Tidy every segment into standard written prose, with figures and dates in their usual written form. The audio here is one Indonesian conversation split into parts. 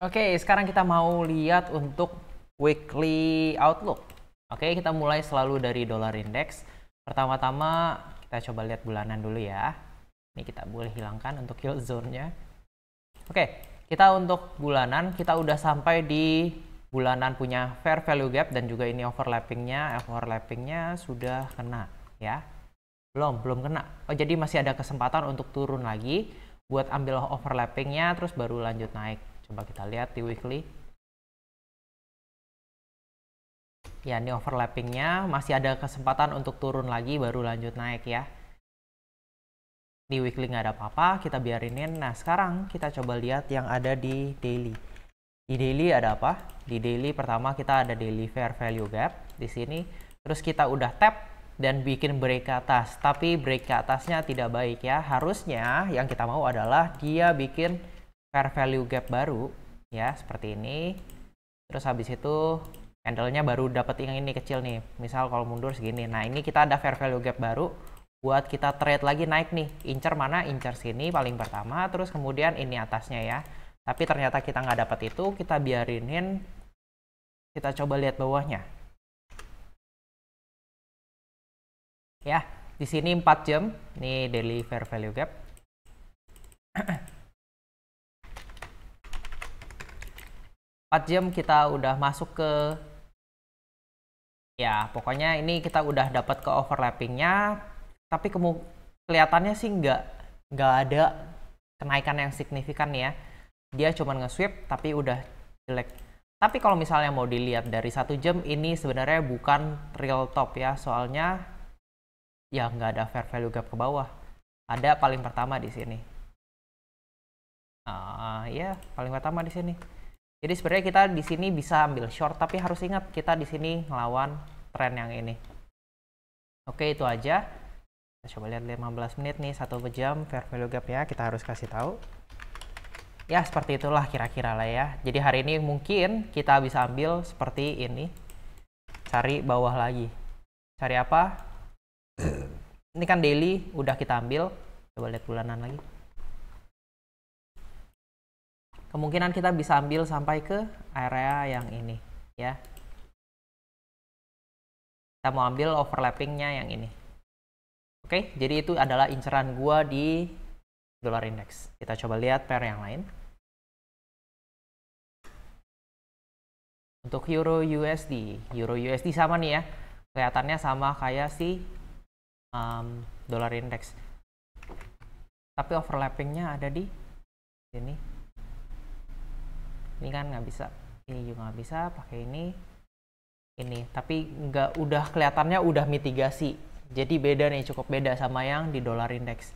Oke, sekarang kita mau lihat untuk weekly outlook. Oke, kita mulai selalu dari dollar index. Pertama-tama kita coba lihat bulanan dulu ya. Ini kita boleh hilangkan untuk yield zone-nya. Oke, kita untuk bulanan, kita udah sampai di bulanan punya fair value gap dan juga ini overlapping-nya. Overlapping-nya sudah kena ya. Belum kena. Oh, jadi masih ada kesempatan untuk turun lagi buat ambil overlapping-nya terus baru lanjut naik. Coba kita lihat di weekly. Ya, ini overlapping-nya masih ada kesempatan untuk turun lagi baru lanjut naik ya. Di weekly nggak ada apa-apa, kita biarinin. Nah, sekarang kita coba lihat yang ada di daily. Di daily ada apa? Di daily pertama kita ada daily fair value gap di sini. Terus kita udah tap dan bikin break ke atas. Tapi break ke atasnya tidak baik ya. Harusnya yang kita mau adalah dia bikin fair value gap baru ya, seperti ini. Terus habis itu candle-nya baru dapat yang ini kecil nih. Misal kalau mundur segini. Nah, ini kita ada fair value gap baru buat kita trade lagi naik nih. Incer mana? Incer sini paling pertama, terus kemudian ini atasnya ya. Tapi ternyata kita nggak dapat itu, kita biarinin. Kita coba lihat bawahnya. Ya, di sini 4 jam. Ini daily fair value gap. 4 jam kita udah masuk ke, ya pokoknya ini kita udah dapat ke overlappingnya, tapi kelihatannya sih nggak ada kenaikan yang signifikan ya. Dia cuma nge-sweep tapi udah jelek. Tapi kalau misalnya mau dilihat dari 1 jam, ini sebenarnya bukan real top ya, soalnya ya nggak ada fair value gap ke bawah. Ada paling pertama di sini. Ya paling pertama di sini. Jadi sebenarnya kita di sini bisa ambil short, tapi harus ingat kita di sini ngelawan tren yang ini. Oke, itu aja. Kita coba lihat 15 menit nih, 1 jam fair value gap ya, kita harus kasih tahu. Ya, seperti itulah kira-kira lah ya. Jadi hari ini mungkin kita bisa ambil seperti ini. Cari bawah lagi. Cari apa? Ini kan daily udah kita ambil. Coba lihat bulanan lagi. Kemungkinan kita bisa ambil sampai ke area yang ini ya. Kita mau ambil overlappingnya yang ini. Oke, jadi itu adalah inceran gua di dollar index. Kita coba lihat pair yang lain. Untuk euro USD sama nih ya. Kelihatannya sama kayak si dollar index. Tapi overlappingnya ada di sini. Ini kan nggak bisa, ini juga nggak bisa pakai ini, tapi nggak, udah kelihatannya udah mitigasi, jadi beda nih, cukup beda sama yang di dollar index.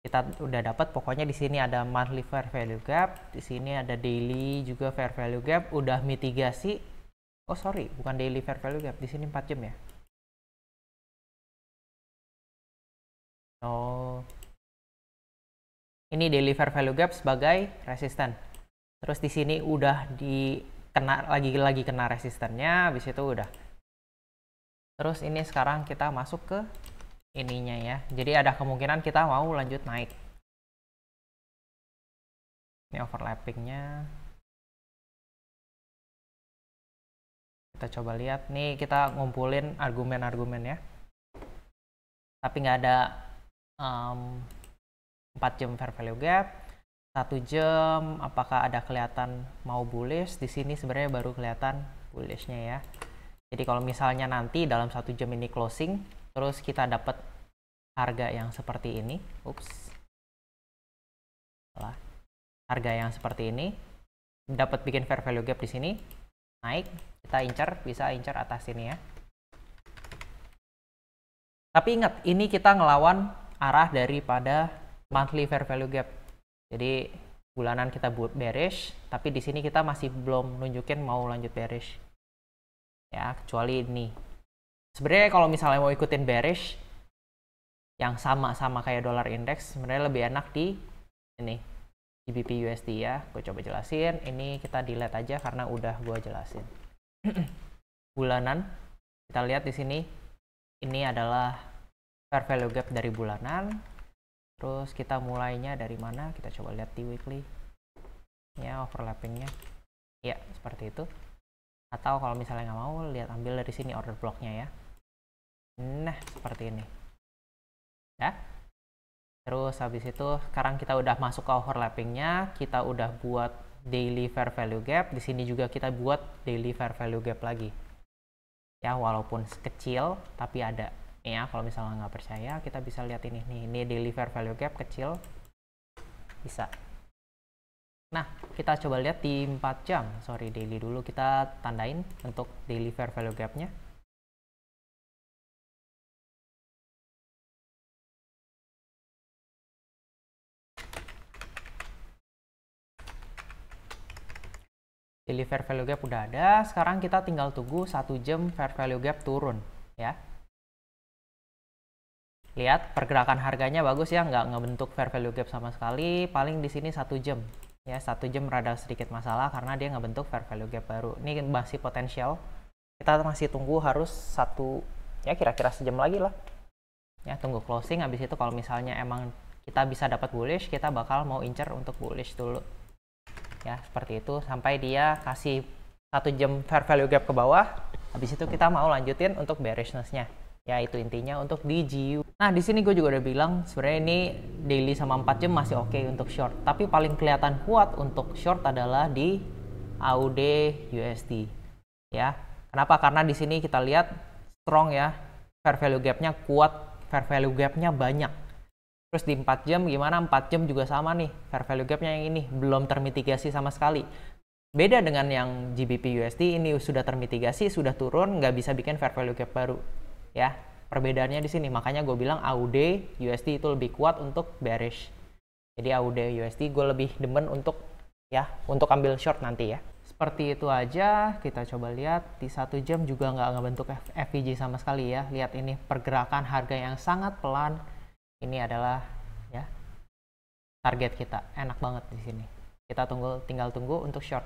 Kita udah dapat, pokoknya di sini ada monthly fair value gap, di sini ada daily juga fair value gap, udah mitigasi. Oh sorry, bukan daily fair value gap, di sini 4 jam ya. Oh, ini daily fair value gap sebagai resisten. Terus di sini udah kena lagi kena resistennya, habis itu udah. Terus ini sekarang kita masuk ke ininya ya. Jadi ada kemungkinan kita mau lanjut naik. Ini overlappingnya. Kita coba lihat. Nih kita ngumpulin argumen-argumen ya. Tapi nggak ada 4 jam fair value gap. 1 jam, apakah ada kelihatan mau bullish? Di sini sebenarnya baru kelihatan bullishnya ya. Jadi kalau misalnya nanti dalam 1 jam ini closing, terus kita dapat harga yang seperti ini, harga yang seperti ini, dapat bikin fair value gap di sini, naik, kita incar, bisa incar atas sini ya. Tapi ingat, ini kita ngelawan arah daripada monthly fair value gap. Jadi bulanan kita bearish, tapi di sini kita masih belum nunjukin mau lanjut bearish. Ya, kecuali ini. Sebenarnya kalau misalnya mau ikutin bearish yang sama-sama kayak dollar index, sebenarnya lebih enak di ini, GBP USD ya. Gue coba jelasin. Ini kita delete aja karena udah gue jelasin. Bulanan, kita lihat di sini. Ini adalah fair value gap dari bulanan. Terus kita mulainya dari mana? Kita coba lihat di weekly. Ya, mana overlappingnya. Ya, seperti itu. Atau kalau misalnya nggak mau, lihat ambil dari sini order blocknya ya. Nah, seperti ini. Ya. Terus habis itu sekarang kita udah masuk ke overlappingnya, kita udah buat daily fair value gap. Di sini juga kita buat daily fair value gap lagi. Ya, walaupun kecil tapi ada. Ya, kalau misalnya nggak percaya, kita bisa lihat ini nih. Ini daily fair value gap kecil. Bisa. Nah, kita coba lihat di 4 jam. Sorry, daily dulu kita tandain untuk daily fair value gap-nya. Daily fair value gap udah ada, sekarang kita tinggal tunggu 1 jam fair value gap turun ya. Lihat pergerakan harganya bagus ya, nggak ngebentuk fair value gap sama sekali. Paling di sini 1 jam ya, 1 jam rada sedikit masalah karena dia ngebentuk fair value gap baru. Ini masih potensial, kita masih tunggu harus ya kira-kira sejam lagi lah ya, tunggu closing. Habis itu kalau misalnya emang kita bisa dapat bullish, kita bakal mau incer untuk bullish dulu ya, seperti itu sampai dia kasih 1 jam fair value gap ke bawah. Habis itu kita mau lanjutin untuk bearishness-nya ya, itu intinya untuk di GU. Nah, di sini gue juga udah bilang sebenarnya ini daily sama 4 jam masih oke untuk short, tapi paling kelihatan kuat untuk short adalah di AUD USD ya. Kenapa? Karena di sini kita lihat strong ya, fair value gap-nya kuat, fair value gap-nya banyak. Terus di 4 jam gimana? 4 jam juga sama nih, fair value gap-nya yang ini belum termitigasi sama sekali. Beda dengan yang GBP USD, ini sudah termitigasi, sudah turun, nggak bisa bikin fair value gap baru ya. Perbedaannya di sini, makanya gue bilang AUD USD itu lebih kuat untuk bearish. Jadi AUD USD gue lebih demen untuk ambil short nanti ya. Seperti itu aja. Kita coba lihat di 1 jam juga nggak ngebentuk FVG sama sekali ya. Lihat ini pergerakan harga yang sangat pelan. Ini adalah ya target kita, enak banget di sini. Kita tinggal tunggu untuk short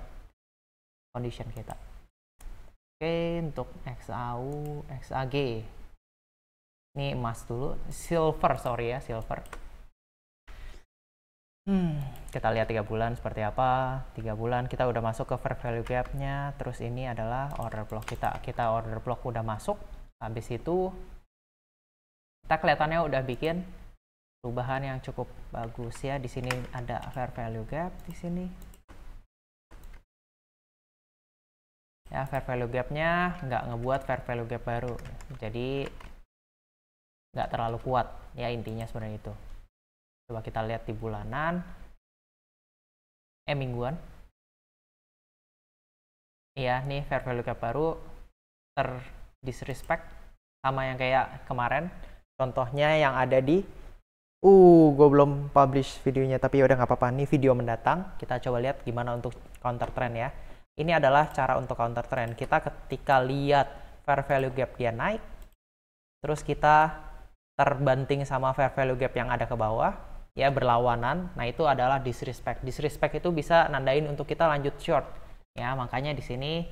condition kita. Oke, untuk XAU, XAG. Ini emas dulu, silver silver. Kita lihat 3 bulan seperti apa. 3 bulan kita udah masuk ke fair value gap-nya. Terus ini adalah order block kita. Kita order block udah masuk. Habis itu kita kelihatannya udah bikin perubahan yang cukup bagus ya. Di sini ada fair value gap di sini. Ya, fair value gap-nya nggak ngebuat fair value gap baru. Jadi nggak terlalu kuat ya, intinya sebenarnya itu. Coba kita lihat di bulanan. Mingguan. Iya, nih fair value gap baru disrespect sama yang kayak kemarin. Contohnya yang ada di gue belum publish videonya, tapi udah nggak apa-apa. Ini video mendatang. Kita coba lihat gimana untuk counter trend ya. Ini adalah cara untuk counter trend. Kita ketika lihat fair value gap dia naik, terus kita terbanting sama fair value gap yang ada ke bawah, ya berlawanan. Nah, itu adalah disrespect. Disrespect itu bisa nandain untuk kita lanjut short. Ya, makanya di sini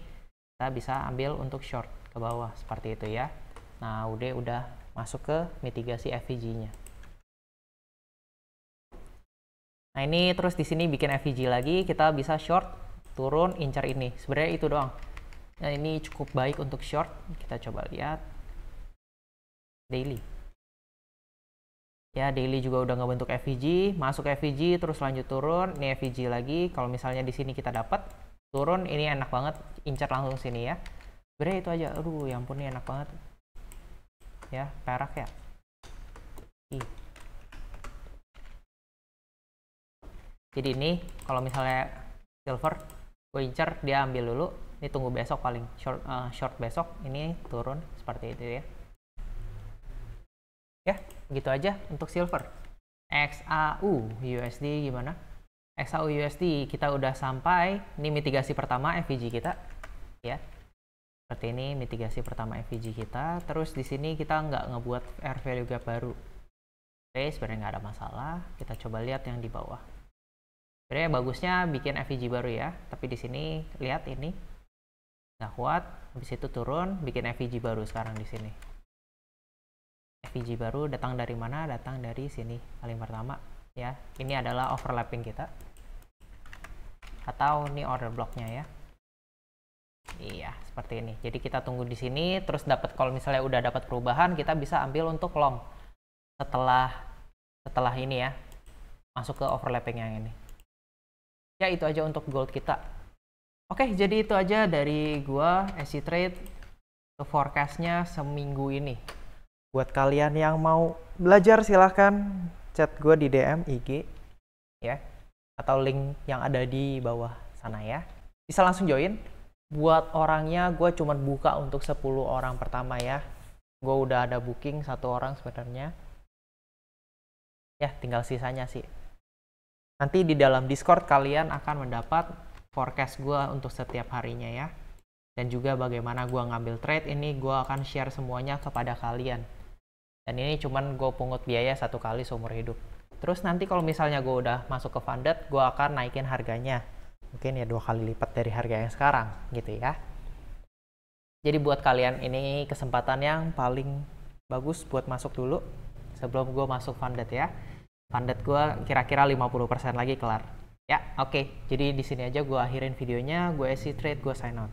kita bisa ambil untuk short ke bawah seperti itu ya. Nah, udah masuk ke mitigasi FVG-nya. Nah, ini terus di sini bikin FVG lagi, kita bisa short, turun, incar ini. Sebenarnya itu doang. Nah, ini cukup baik untuk short. Kita coba lihat daily. Ya, daily juga udah ngebentuk FVG, masuk FVG, terus lanjut turun. Ini FVG lagi. Kalau misalnya di sini kita dapat turun, ini enak banget, incar langsung sini ya. Sebenarnya itu aja. Aduh, ya ampun, ini enak banget. Ya, perak ya. Jadi ini kalau misalnya silver, gue incer, dia ambil dulu. Ini tunggu besok paling short besok. Ini turun seperti itu ya. Ya, begitu aja untuk silver. XAU USD gimana? XAU USD kita udah sampai. Ini mitigasi pertama FVG kita, ya. Seperti ini mitigasi pertama FVG kita. Terus di sini kita nggak ngebuat fair value gap baru. Oke, sebenarnya nggak ada masalah. Kita coba lihat yang di bawah. Sebenarnya bagusnya bikin FVG baru ya, tapi di sini lihat ini nggak kuat, habis itu turun, bikin FVG baru sekarang di sini. FVG baru datang dari mana? Datang dari sini paling pertama ya. Ini adalah overlapping kita. atau ini order blocknya ya. Iya, seperti ini. Jadi kita tunggu di sini, terus dapat, kalau misalnya udah dapat perubahan, kita bisa ambil untuk long setelah ini ya, masuk ke overlapping yang ini. Ya, itu aja untuk gold kita. Oke, jadi itu aja dari gua SC Trade forecastnya seminggu ini. Buat kalian yang mau belajar, silahkan chat gue di DM IG ya, atau link yang ada di bawah sana ya. Bisa langsung join. Buat orangnya gue cuma buka untuk 10 orang pertama ya. Gue udah ada booking 1 orang sebenarnya. Ya, tinggal sisanya sih. Nanti di dalam Discord kalian akan mendapat forecast gue untuk setiap harinya ya. Dan juga bagaimana gue ngambil trade ini, gue akan share semuanya kepada kalian. Dan ini cuman gue pungut biaya 1 kali seumur hidup. Terus nanti kalau misalnya gue udah masuk ke funded, gue akan naikin harganya. Mungkin ya 2 kali lipat dari harga yang sekarang gitu ya. Jadi buat kalian ini kesempatan yang paling bagus buat masuk dulu sebelum gue masuk funded ya. Funded gue kira-kira 50% lagi kelar. Ya, oke. Jadi di sini aja gue akhirin videonya. Gue SC Trade, gue sign out.